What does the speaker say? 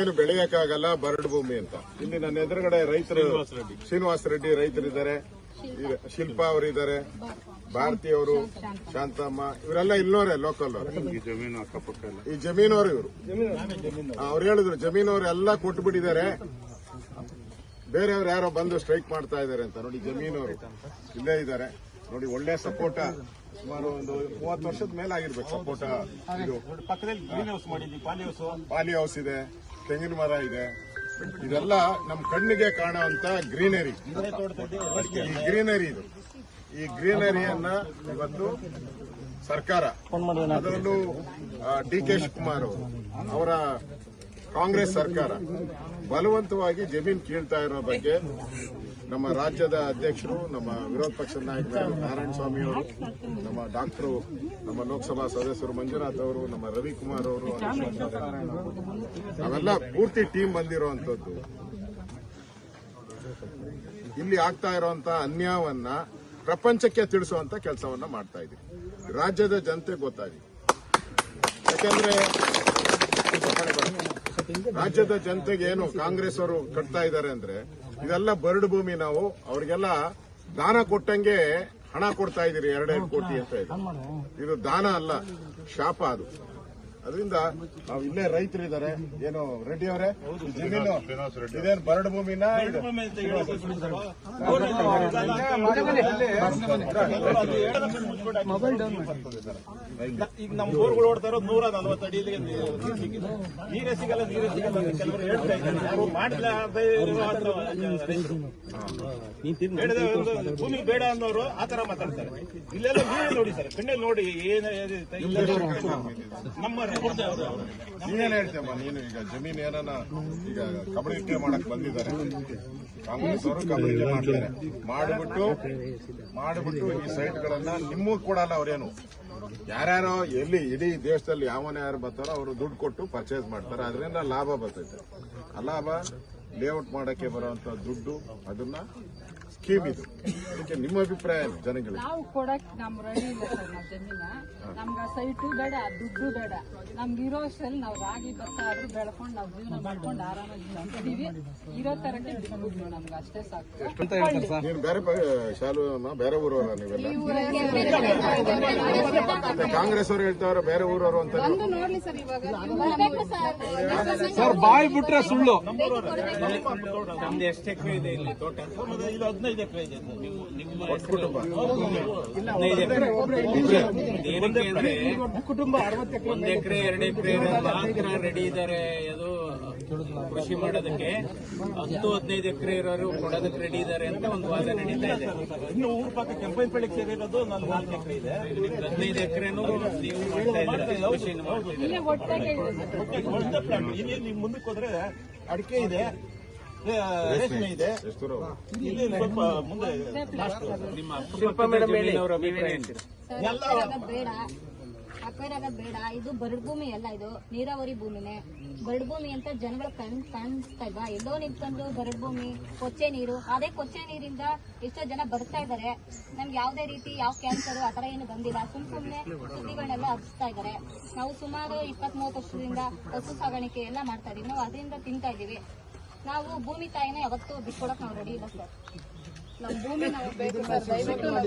ಏನು ಬೆಳೆಯಕ್ಕಾಗಲ್ಲ, ಬರಡು ಭೂಮಿ ಅಂತ. ಇಲ್ಲಿ ನನ್ನ ಎದುರುಗಡೆ ರೈತರು ಶ್ರೀನಿವಾಸ ರೆಡ್ಡಿ ರೈತರಿದ್ದಾರೆ, ಶಿಲ್ಪಾ ಅವರಿದ್ದಾರೆ, ಭಾರತಿ ಅವರು, ಶಾಂತಮ್ಮ, ಇವರೆಲ್ಲ ಇಲ್ಲೋರೆ ಲೋಕಲ್. ಈ ಜಮೀನವರು ಇವರು ಅವ್ರು ಹೇಳಿದ್ರು ಜಮೀನವ್ರು ಎಲ್ಲ ಕೊಟ್ಟುಬಿಟ್ಟಿದ್ದಾರೆ, ಬೇರೆಯವ್ರು ಯಾರೋ ಬಂದು ಸ್ಟ್ರೈಕ್ ಮಾಡ್ತಾ ಇದ್ದಾರೆ ಅಂತ. ನೋಡಿ ಜಮೀನವರು ಇಲ್ಲೇ ಇದ್ದಾರೆ ನೋಡಿ, ಒಳ್ಳೆ ಸಪೋರ್ಟ, ಸುಮಾರು ಒಂದು 30 ವರ್ಷದ ಮೇಲೆ ಆಗಿರ್ಬೇಕು ಸಪೋರ್ಟ. ಇದು ಪಕ್ಕದಲ್ಲಿ ಗ್ರೀನ್ ಹೌಸ್ ಮಾಡಿದ್ವಿ, ಪಾಲಿ ಹೌಸ್ ಇದೆ, ತೆಂಗಿನ ಮರ ಇದೆ. ಇದೆಲ್ಲ ನಮ್ಮ ಕಣ್ಣಿಗೆ ಕಾಣುವಂತ ಗ್ರೀನರಿ. ಈ ಗ್ರೀನರಿ ಇದು, ಈ ಗ್ರೀನರಿಯನ್ನ ಇವತ್ತು ಸರ್ಕಾರ, ಅದರಲ್ಲೂ ಡಿ.ಕೆ. ಶಿವಕುಮಾರ್ ಅವರ ಕಾಂಗ್ರೆಸ್ ಸರ್ಕಾರ ಬಲವಂತವಾಗಿ ಜಮೀನು ಕೀಳ್ತಾ ಇರೋ ಬಗ್ಗೆ ನಮ್ಮ ರಾಜ್ಯದ ಅಧ್ಯಕ್ಷರು, ನಮ್ಮ ವಿರೋಧ ಪಕ್ಷದ ನಾಯಕರು ನಾರಾಯಣಸ್ವಾಮಿ ಅವರು, ನಮ್ಮ ಡಾಕ್ಟರು, ನಮ್ಮ ಲೋಕಸಭಾ ಸದಸ್ಯರು ಮಂಜುನಾಥ್ ಅವರು, ನಮ್ಮ ರವಿಕುಮಾರ್ ಅವರು, ನಾವೆಲ್ಲ ಪೂರ್ತಿ ಟೀಮ್ ಬಂದಿರುವಂತದ್ದು. ಇಲ್ಲಿ ಆಗ್ತಾ ಇರುವಂತ ಅನ್ಯಾಯವನ್ನ ಪ್ರಪಂಚಕ್ಕೆ ತಿಳಿಸುವಂತ ಕೆಲಸವನ್ನ ಮಾಡ್ತಾ ಇದ್ದೀವಿ. ರಾಜ್ಯದ ಜನತೆ ಗೊತ್ತಾಗಿದೆ. ಯಾಕಂದ್ರೆ ರಾಜ್ಯದ ಜನತೆಗೆ ಏನು ಕಾಂಗ್ರೆಸ್ ಅವರು ಕಟ್ತಾ ಇದ್ದಾರೆ ಅಂದ್ರೆ, ಇದೆಲ್ಲ ಬರಡು ಭೂಮಿ. ನಾವು ಅವ್ರಿಗೆಲ್ಲ ದಾನ ಕೊಟ್ಟಂಗೆ ಹಣ ಕೊಡ್ತಾ ಇದೀರಿ, 2 ಕೋಟಿ ಅಂತ ಇದೆ. ಇದು ದಾನ ಅಲ್ಲ, ಶಾಪ ಅದು. ಅದರಿಂದ ನಾವು ಇಲ್ಲೇ ರೈತರಿದ್ದಾರೆ. ಏನು ರೆಡ್ಡಿ ಅವರೇ, ಜಮೀನು ಇದೇನು ಬರಡು ಭೂಮಿನ? ಈಗ ನಮ್ಮ ಬೋರ್ಗಳು ಓಡ್ತಾ ಇರೋದು 140 ಅಡಿ ನೀರೇ ಸಿಗಲ್ಲ. ಕೆಲವರು ಹೇಳ್ತಾ ಇದ್ದಾರೆ, ಅವರು ಮಾಡಿಲ್ಲ ಭೂಮಿ ಬೇಡ ಅನ್ನೋರು ಆತರ ಮಾತಾಡ್ತಾರೆ. ಇಲ್ಲೆಲ್ಲ ನೀವೇ ನೋಡಿ ಸರ್, ಕಣ್ಣಲ್ಲಿ ನೋಡಿ ಏನು ನಮ್ಮ ನೀನೇನು ಹೇಳ್ತೇಮ್ಮ? ನೀನು ಈಗ ಜಮೀನು ಏನಾನ ಈಗ ಕಬಳಿಕೆ ಮಾಡಕ್ ಬಂದಿದ್ದಾರೆ ಕಾಂಗ್ರೆಸ್ ಅವರು, ಕಬಳಿಕೆ ಮಾಡ್ತಾರೆ, ಮಾಡಿಬಿಟ್ಟು ಈ ಸೈಟ್ಗಳನ್ನ ನಿಮ್ಮೂ ಕೊಡಲ್ಲ. ಅವ್ರೇನು ಯಾರ್ಯಾರೋ ಎಲ್ಲಿ ಇಡೀ ದೇಶದಲ್ಲಿ ಯಾವನ ಯಾರು ಬರ್ತಾರೋ ಅವರು ದುಡ್ಡು ಕೊಟ್ಟು ಪರ್ಚೇಸ್ ಮಾಡ್ತಾರೆ, ಅದರಿಂದ ಲಾಭ ಬರ್ತೈತೆ. ಆ ಲಾಭ ಲೇಔಟ್ ಮಾಡಕ್ಕೆ ಬರುವಂತ ದುಡ್ಡು, ಅದನ್ನ ಸ್ಕೀಮ್ ಇದು. ಅದಕ್ಕೆ ನಿಮ್ಮ ಅಭಿಪ್ರಾಯ ಏನು ಜನಗಳಿಗೆ? ನಾವು ಕೊಡಕ್ ನಮ್ ರೆಡಿ ಇಲ್ಲ ಸರ್. ನಾವ್ ಜಮೀನ ನಮ್ಗ ಸೈಟು ಬೇಡ, ದುಡ್ಡು ಬೇಡ. ನಮ್ಗೆ ಇರೋ ಅಷ್ಟಲ್ಲಿ ನಾವು ರಾಗಿ ಭತ್ತ ಆದ್ರೂ ಬೆಳ್ಕೊಂಡು ನಾವು ಜೀವನ ಮಾಡ್ಕೊಂಡು ಆರಾಮಾಗಿ ಅಂತೀವಿ. ಇರೋ ತರಕ್ಕೆ ಬಿಟ್ಬಿಡ್ತೀವಿ, ನಮ್ಗೆ ಅಷ್ಟೇ ಸಾಕು. ನೀನು ಬೇರೆ ಶಾಲು ಬೇರೆ ಊರವರ? ನೀವೆಲ್ಲ ಕಾಂಗ್ರೆಸ್ ಅವರು ಹೇಳ್ತಾವ್ರ ಬೇರೆ ಊರವರು ಅಂತ. ಒಂದು ನೋಡ್ಲಿ ಸರ್, ಇವಾಗ ಸರ್ ಬಾಯ್ ಬಿಟ್ರೆ ಸುಳ್ಳು. ನಮ್ದು ಎಷ್ಟು ಎಕರೆ ಇದೆ ಇಲ್ಲಿ ತೋಟ? ಇದು 15 ಎಕರೆ ಇದೆ. ನಿಮ್ಮ ಕುಟುಂಬ ಕುಟುಂಬ 1 ಎಕರೆ 2 ಎಕರೆ ಮಾತ್ರ ರೆಡಿ ಇದ್ದಾರೆ ಅದು ಕೃಷಿ ಮಾಡೋದಕ್ಕೆ. 10-15 ಎಕರೆ ಇರೋರು ಕೊಡೋದಕ್ಕೆ ರೆಡಿ ಇದ್ದಾರೆ ಅಂತ ಒಂದು ವಾದ ನಡೀತಾ ಇದೆ. ಇನ್ನು ಊರ ಪಕ್ಕ ಕೆಂಪೈನಪಳ್ಳಿಗೆ ಸೇರಿರೋದು 4 ಎಕರೆ ಇದೆ. 15 ಎಕರೆನೂ ನೀವು ಮಾಡ್ತಾ ಇದ್ದಾರೆ, ಕೃಷಿ ಮಾಡ್ತಿದ್ದಾರೆ. ಇಲ್ಲಿ ನೀವು ಮುಂದಕ್ಕೆ ಹೋದ್ರೆ ಅಡಿಕೆ ಇದೆ, ರೇಷ್ಮೆ ಇದೆ. ಇಲ್ಲಿ ಸ್ವಲ್ಪ ಮುಂದೆ ನಿಮ್ಮ ಅವರ ಅಭಿಪ್ರಾಯ ಬೇಡ, ಅಕ್ವೈರಾಗದ್ ಬೇಡ. ಇದು ಬರಡು ಭೂಮಿ ಅಲ್ಲ, ಇದು ನೀರಾವರಿ ಭೂಮಿನೇ. ಬರಡು ಭೂಮಿ ಅಂತ ಜನಗಳು ಕಾಣಿಸ್ತಾ ಇಲ್ವಾ? ಎಲ್ಲೋ ನಿಂತ್ಕೊಂಡು ಬರಡು ಭೂಮಿ, ಕೊಚ್ಚೆ ನೀರು. ಅದೇ ಕೊಚ್ಚೆ ನೀರಿಂದ ಎಷ್ಟೋ ಜನ ಬರ್ತಾ ಇದ್ದಾರೆ. ನಮ್ಗೆ ಯಾವುದೇ ರೀತಿ ಯಾವ ಕ್ಯಾನ್ಸರ್ ಆತರ ಏನು ಬಂದಿಲ್ಲ. ಸುಮ್ಮನೆ ಸುದ್ದಿಗಳನ್ನೆಲ್ಲ ಹಬ್ಬಿಸ್ತಾ ಇದ್ದಾರೆ. ನಾವು ಸುಮಾರು 20-30 ವರ್ಷದಿಂದ ಹಸು ಸಾಗಾಣಿಕೆ ಎಲ್ಲ ಮಾಡ್ತಾ ಇದೀವಿ. ನಾವು ಅದರಿಂದ ತಿಂತಾ ಇದೀವಿ. ನಾವು ಭೂಮಿ ತಾಯಿನ ಯಾವತ್ತೂ ಬಿಟ್ಕೊಡಕ್ ನಾವು ರೆಡಿ ಇಲ್ಲ ಸರ್. ನಮ್ ಭೂಮಿ ನಾವು ಬೇಕು ಸರ್.